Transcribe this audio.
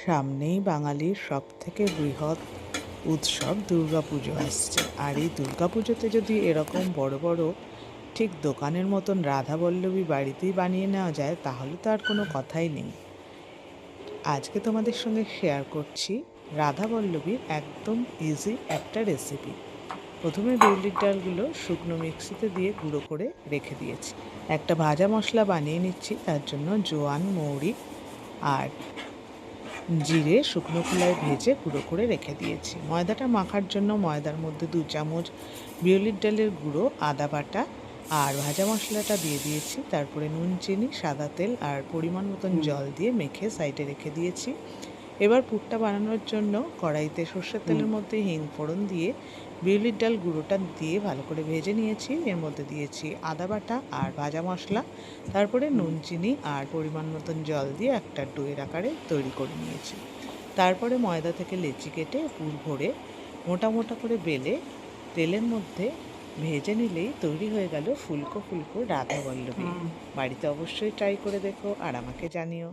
সামনেই বাঙালির সবথেকে বৃহৎ উৎসব দুর্গাপুজো আসছে। আর এই দুর্গাপুজোতে যদি এরকম বড় বড় ঠিক দোকানের মতন রাধাবল্লভী বাড়িতেই বানিয়ে নেওয়া যায়, তাহলে তো আর কোনো কথাই নেই। আজকে তোমাদের সঙ্গে শেয়ার করছি রাধাবল্লভীর একদম ইজি একটা রেসিপি। প্রথমে বিউলির ডালগুলো শুকনো মিক্সিতে দিয়ে গুঁড়ো করে রেখে দিয়েছি। একটা ভাজা মশলা বানিয়ে নিচ্ছি, তার জন্য জোয়ান, মৌরি আর জিরে শুকনো খোলায় ভেজে গুঁড়ো করে রেখে দিয়েছি। ময়দাটা মাখার জন্য ময়দার মধ্যে 2 চামচ বিউলির ডালের গুঁড়ো, আদা বাটা আর ভাজা মশলাটা দিয়ে দিয়েছি। তারপরে নুন, চিনি, সাদা তেল আর পরিমাণ মতন জল দিয়ে মেখে সাইডে রেখে দিয়েছি। এবার পুরটা বানানোর জন্য কড়াইতে সর্ষের তেলের মধ্যে হিং ফোড়ন দিয়ে বিউলির ডাল গুঁড়োটা দিয়ে ভালো করে ভেজে নিয়েছি। এর মধ্যে দিয়েছি আদা বাটা আর ভাজা মশলা। তারপরে নুন, চিনি আর পরিমাণ মতন জল দিয়ে একটা ডোয়ের আকারে তৈরি করে নিয়েছি। তারপরে ময়দা থেকে লেচি কেটে পুর ভরে মোটা মোটা করে বেলে তেলের মধ্যে ভেজে নিলেই তৈরি হয়ে গেল ফুলকো ফুলকো রাধাবল্লভী। বাড়িতে অবশ্যই ট্রাই করে দেখো আর আমাকে জানিও।